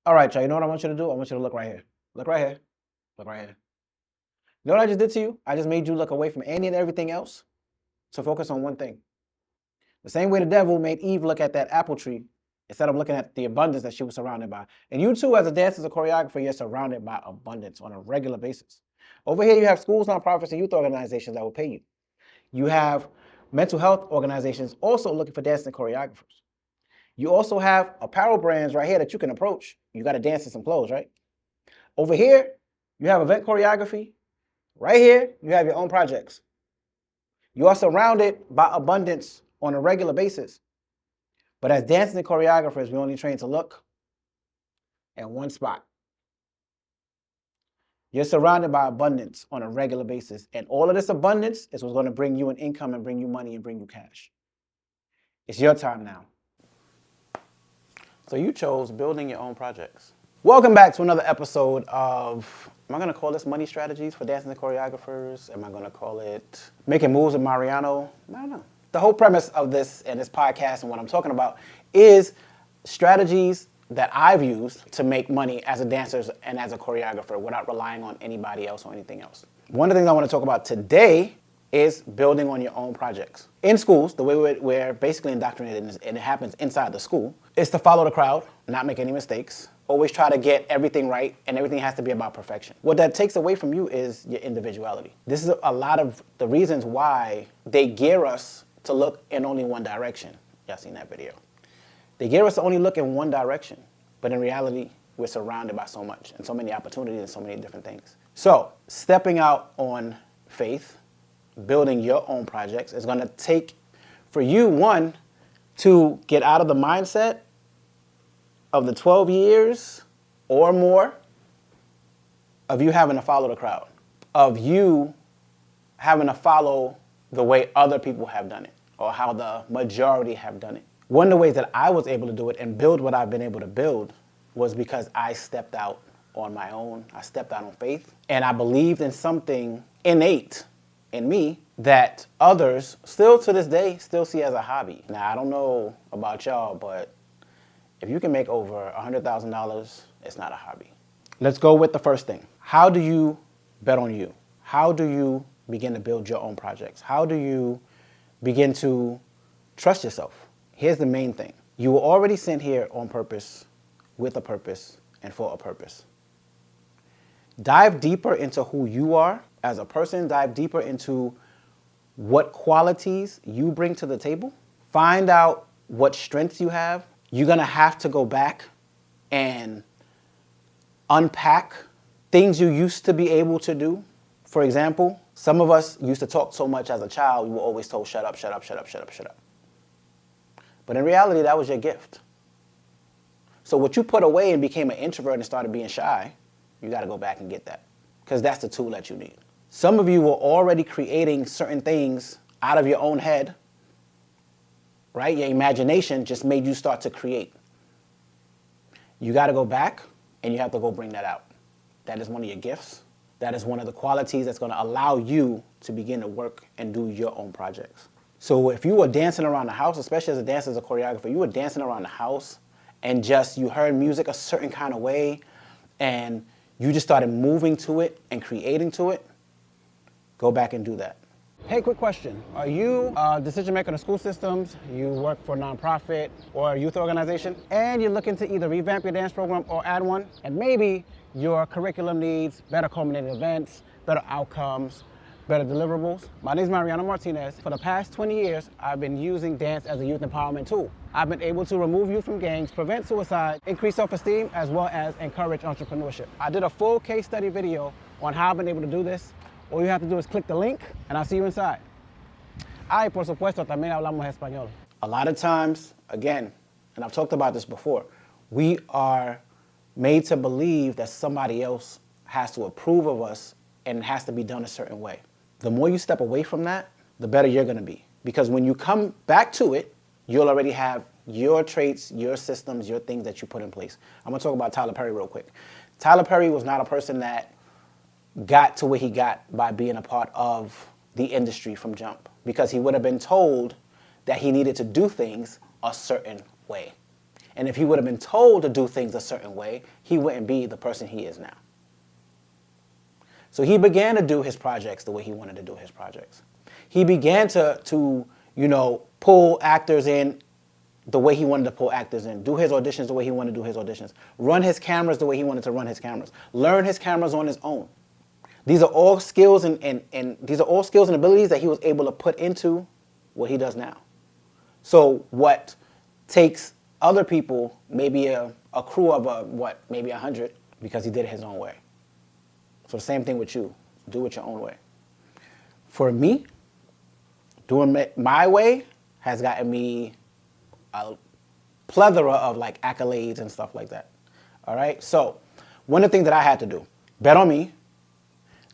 All right, y'all, you know what I want you to do? I want you to look right here. Look right here. Look right here. You know what I just did to you? I just made you look away from any and everything else to focus on one thing. The same way the devil made Eve look at that apple tree instead of looking at the abundance that she was surrounded by. And you too, as a dancer, as a choreographer, you're surrounded by abundance on a regular basis. Over here, you have schools, nonprofits, and youth organizations that will pay you. You have mental health organizations also looking for dancers and choreographers. You also have apparel brands right here that you can approach. You got to dance in some clothes, right? Over here, you have event choreography. Right here, you have your own projects. You are surrounded by abundance on a regular basis. But as dancers and choreographers, we only train to look at one spot. You're surrounded by abundance on a regular basis. And all of this abundance is what's going to bring you an income and bring you money and bring you cash. It's your time now. So you chose building your own projects. Welcome back to another episode of, am I going to call this money strategies for dancers and choreographers? Am I going to call it making moves with Mariano? I don't know. The whole premise of this and this podcast and what I'm talking about is strategies that I've used to make money as a dancer and as a choreographer without relying on anybody else or anything else. One of the things I want to talk about today is building on your own projects. In schools, the way we're basically indoctrinated, and it happens inside the school, is to follow the crowd, not make any mistakes, always try to get everything right, and everything has to be about perfection. What that takes away from you is your individuality. This is a lot of the reasons why they gear us to look in only one direction. Y'all seen that video. They gear us to only look in one direction, but in reality, we're surrounded by so much and so many opportunities and so many different things. So stepping out on faith, building your own projects is going to take, for you, one, to get out of the mindset of the 12 years or more of you having to follow the crowd, of you having to follow the way other people have done it or how the majority have done it. One of the ways that I was able to do it and build what I've been able to build was because I stepped out on my own. I stepped out on faith, and I believed in something innate in me that others still to this day still see as a hobby. Now, I don't know about y'all, but if you can make over $100,000, it's not a hobby. Let's go with the first thing. How do you bet on you? How do you begin to build your own projects? How do you begin to trust yourself? Here's the main thing. You were already sent here on purpose, with a purpose, and for a purpose. Dive deeper into who you are as a person. Dive deeper into what qualities you bring to the table. Find out what strengths you have. You're going to have to go back and unpack things you used to be able to do. For example, some of us used to talk so much as a child, we were always told, shut up, shut up, shut up, shut up, shut up. But in reality, that was your gift. So what you put away and became an introvert and started being shy, you got to go back and get that, because that's the tool that you need. Some of you were already creating certain things out of your own head, right? Your imagination just made you start to create. You got to go back and you have to go bring that out. That is one of your gifts. That is one of the qualities that's going to allow you to begin to work and do your own projects. So if you were dancing around the house, especially as a dancer, as a choreographer, you were dancing around the house and just you heard music a certain kind of way and you just started moving to it and creating to it, go back and do that. Hey, quick question. Are you a decision maker in the school systems, you work for a nonprofit or a youth organization, and you're looking to either revamp your dance program or add one, and maybe your curriculum needs better culminated events, better outcomes, better deliverables? My name is Mariano Martinez. For the past 20 years, I've been using dance as a youth empowerment tool. I've been able to remove youth from gangs, prevent suicide, increase self-esteem, as well as encourage entrepreneurship. I did a full case study video on how I've been able to do this. All you have to do is click the link, and I'll see you inside. Y por supuesto, también hablamos español. A lot of times, again, and I've talked about this before, we are made to believe that somebody else has to approve of us and it has to be done a certain way. The more you step away from that, the better you're going to be. Because when you come back to it, you'll already have your traits, your systems, your things that you put in place. I'm going to talk about Tyler Perry real quick. Tyler Perry was not a person that got to where he got by being a part of the industry from jump, because he would have been told that he needed to do things a certain way. And if he would have been told to do things a certain way, he wouldn't be the person he is now. So he began to do his projects the way he wanted to do his projects. He began to pull actors in the way he wanted to pull actors in, do his auditions the way he wanted to do his auditions, run his cameras the way he wanted to run his cameras, learn his cameras on his own. These are all skills and these are all skills and abilities that he was able to put into what he does now. So what takes other people, maybe a crew of maybe 100, because he did it his own way. So the same thing with you. Do it your own way. For me, doing it my way has gotten me a plethora of like accolades and stuff like that. All right. So one of the things that I had to do, bet on me,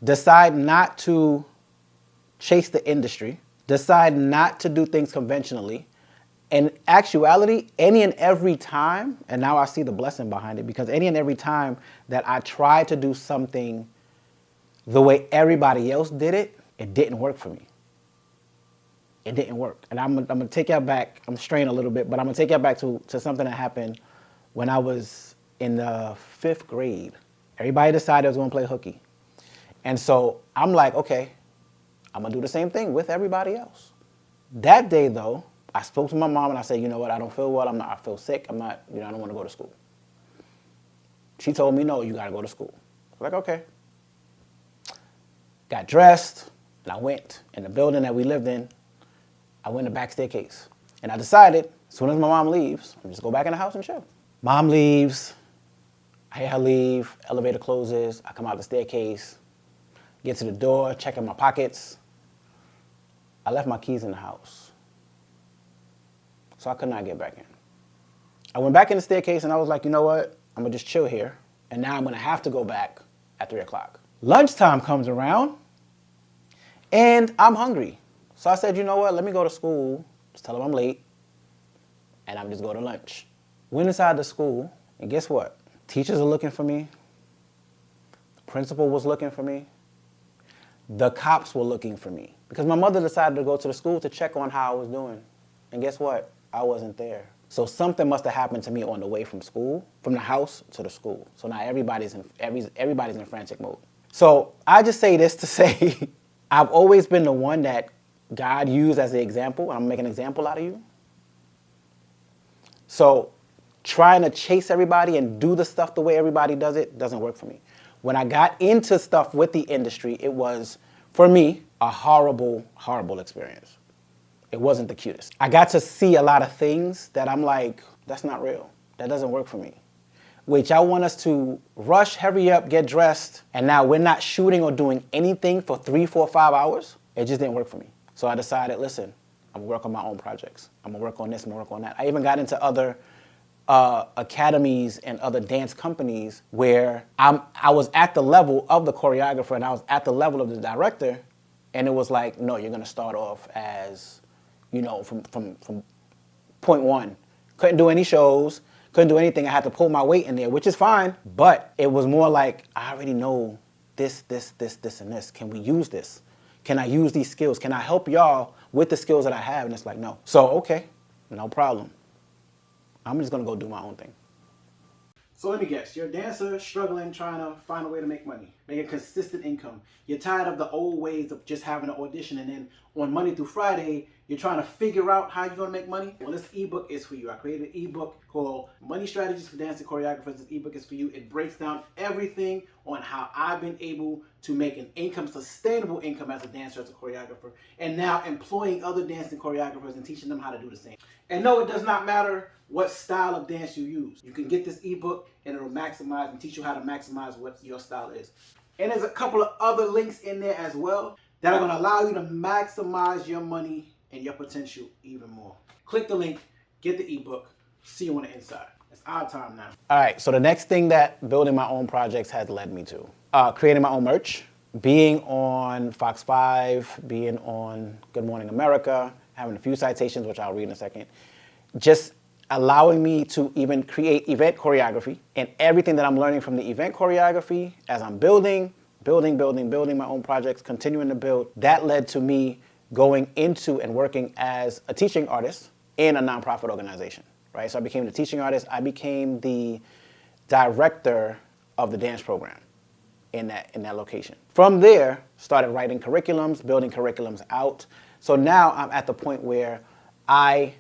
decide not to chase the industry, decide not to do things conventionally. In actuality, any and every time, and now I see the blessing behind it, because any and every time that I tried to do something the way everybody else did it, it didn't work for me. It didn't work. And I'm going to take y'all back. I'm straying a little bit, but I'm going to take y'all back to something that happened when I was in the 5th grade. Everybody decided I was going to play hooky. And so I'm like, okay, I'm going to do the same thing with everybody else. That day, though, I spoke to my mom and I said, you know what, I don't feel well. I feel sick. I don't want to go to school. She told me, no, you got to go to school. I was like, okay. Got dressed, and I went in the building that we lived in. I went in the back staircase. And I decided, as soon as my mom leaves, I'm just go back in the house and chill. Mom leaves. I hear her leave. Elevator closes. I come out the staircase, get to the door, check in my pockets. I left my keys in the house. So I could not get back in. I went back in the staircase and I was like, you know what? I'm going to just chill here. And now I'm going to have to go back at 3 o'clock. Lunchtime comes around and I'm hungry. So I said, you know what? Let me go to school. Just tell them I'm late. And I'm just go to lunch. Went inside the school and guess what? Teachers are looking for me. The principal was looking for me. The cops were looking for me. Because my mother decided to go to the school to check on how I was doing. And guess what? I wasn't there. So something must have happened to me on the way from school, from the house to the school. So now everybody's in frantic mode. So I just say this to say, I've always been the one that God used as an example. I'm making an example out of you. So trying to chase everybody and do the stuff the way everybody does it doesn't work for me. When I got into stuff with the industry, it was, for me, a horrible, horrible experience. It wasn't the cutest. I got to see a lot of things that I'm like, that's not real. That doesn't work for me. Wait, y'all want us to rush, hurry up, get dressed, and now we're not shooting or doing anything for 3, 4, 5 hours? It just didn't work for me. So I decided, listen, I'm gonna work on my own projects. I'm gonna work on this, I'm gonna work on that. I even got into other academies and other dance companies where I was at the level of the choreographer and I was at the level of the director, and it was like, no, you're gonna start off as, from point one. Couldn't do any shows, couldn't do anything. I had to pull my weight in there, which is fine, but it was more like, I already know this, and this. Can we use this? Can I use these skills? Can I help y'all with the skills that I have? And it's like, no. So, okay, no problem. I'm just gonna go do my own thing. So let me guess, you're a dancer struggling, trying to find a way to make money, make a consistent income. You're tired of the old ways of just having an audition and then on Monday through Friday, you're trying to figure out how you're gonna make money. Well, this ebook is for you. I created an ebook called Money Strategies for Dancing Choreographers. This ebook is for you. It breaks down everything on how I've been able to make an income, sustainable income as a dancer, as a choreographer, and now employing other dancing choreographers and teaching them how to do the same. And no, it does not matter what style of dance you use. You can get this ebook and it'll maximize and teach you how to maximize what your style is. And there's a couple of other links in there as well that are gonna allow you to maximize your money and your potential even more. Click the link, get the ebook, see you on the inside. It's our time now. All right, so the next thing that building my own projects has led me to, creating my own merch, being on Fox 5, being on Good Morning America, having a few citations, which I'll read in a second, just allowing me to even create event choreography and everything that I'm learning from the event choreography as I'm building my own projects, continuing to build. That led to me going into and working as a teaching artist in a nonprofit organization. right? So I became the teaching artist. I became the director of the dance program in that location. From there, started writing curriculums, building curriculums out. So now I'm at the point where I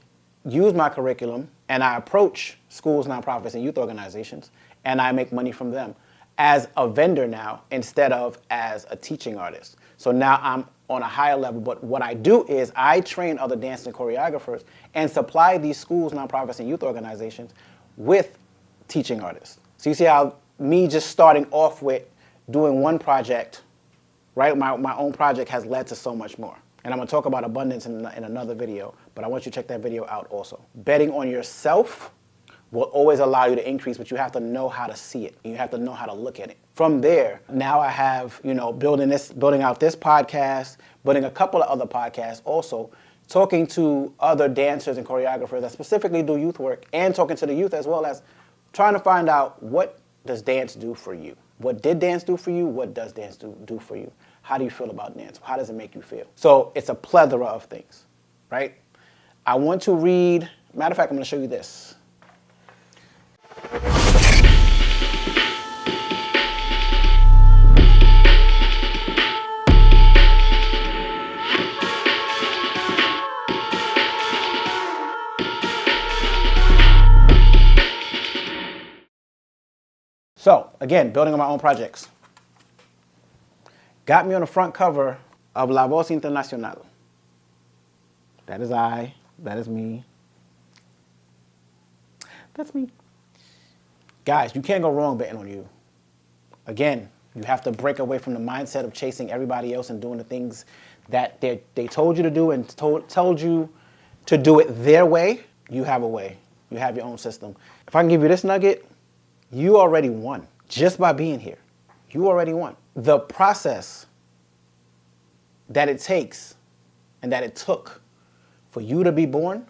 use my curriculum and I approach schools, nonprofits, and youth organizations, and I make money from them as a vendor now instead of as a teaching artist. So now I'm on a higher level, but what I do is I train other dancers and choreographers and supply these schools, nonprofits, and youth organizations with teaching artists. So you see how me just starting off with doing one project, right? My own project has led to so much more. And I'm gonna talk about abundance in another video, but I want you to check that video out also. Betting on yourself will always allow you to increase, but you have to know how to see it. You have to know how to look at it. From there, now I have, building out this podcast, building a couple of other podcasts also, talking to other dancers and choreographers that specifically do youth work, and talking to the youth as well as trying to find out, what does dance do for you? What did dance do for you? What does dance do for you? How do you feel about dance? How does it make you feel? So it's a plethora of things, right? I want to read, matter of fact, I'm gonna show you this. So, again, building on my own projects. Got me on the front cover of La Voz Internacional. That is I. That is me. That's me. Guys, you can't go wrong betting on you. Again, you have to break away from the mindset of chasing everybody else and doing the things that they told you to do and told you to do it their way. You have a way. You have your own system. If I can give you this nugget, you already won just by being here. You already won. The process that it takes and that it took for you to be born,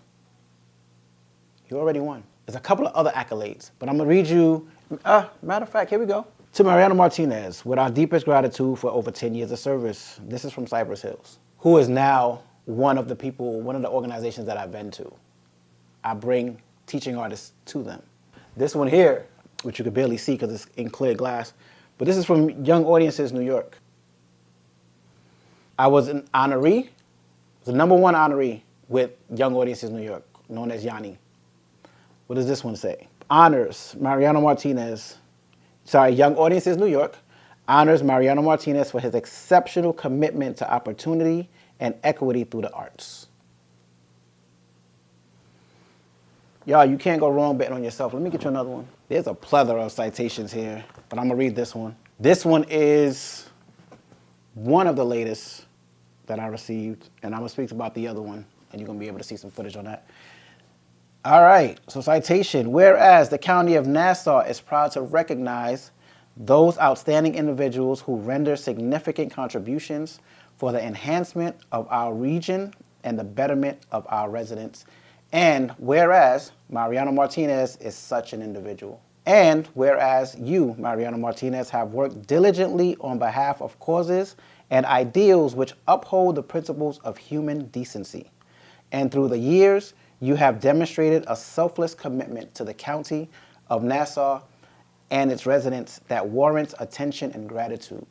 you already won. There's a couple of other accolades, but I'm gonna read you, matter of fact, here we go. To Mariano Martinez, with our deepest gratitude for over 10 years of service. This is from Cypress Hills, who is now one of the organizations that I've been to. I bring teaching artists to them. This one here, which you can barely see because it's in clear glass, but this is from Young Audiences New York. I was an honoree, the #1 honoree with Young Audiences New York, known as Yanni. What does this one say? Honors Mariano Martinez, Young Audiences New York, honors Mariano Martinez for his exceptional commitment to opportunity and equity through the arts. Y'all, you can't go wrong betting on yourself. Let me get you another one. There's a plethora of citations here, but I'm gonna read this one. This one is one of the latest that I received, and I'm gonna speak about the other one, and you're gonna be able to see some footage on that. All right, so citation. Whereas the County of Nassau is proud to recognize those outstanding individuals who render significant contributions for the enhancement of our region and the betterment of our residents. And whereas Mariano Martinez is such an individual. And whereas you, Mariano Martinez, have worked diligently on behalf of causes and ideals which uphold the principles of human decency. And through the years, you have demonstrated a selfless commitment to the County of Nassau and its residents that warrants attention and gratitude.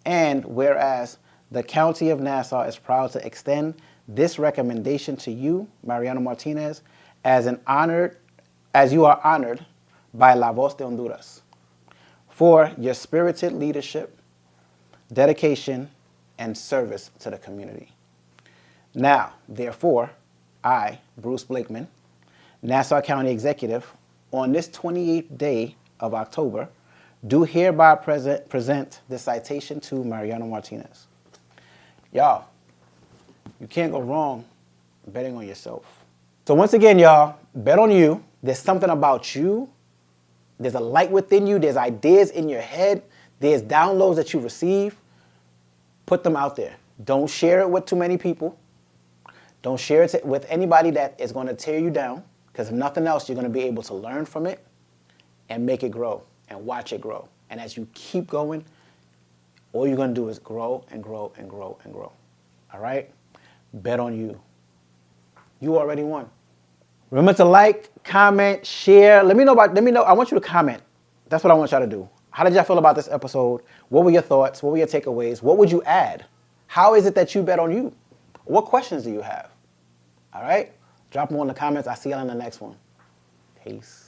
And whereas the County of Nassau is proud to extend this recommendation to you, Mariano Martinez, as you are honored by La Voz de Honduras for your spirited leadership, dedication, and service to the community. Now, therefore, I, Bruce Blakeman, Nassau County Executive, on this 28th day of October, do hereby present this citation to Mariano Martinez. Y'all, you can't go wrong betting on yourself. So once again, y'all, bet on you. There's something about you. There's a light within you. There's ideas in your head. There's downloads that you receive. Put them out there. Don't share it with too many people. Don't share it with anybody that is going to tear you down, because if nothing else, you're going to be able to learn from it and make it grow and watch it grow. And as you keep going, all you're going to do is grow and grow and grow and grow. All right? Bet on you. You already won. Remember to like, comment, share. Let me know. I want you to comment. That's what I want y'all to do. How did y'all feel about this episode? What were your thoughts? What were your takeaways? What would you add? How is it that you bet on you? What questions do you have? All right? Drop them in the comments. I'll see y'all in the next one. Peace.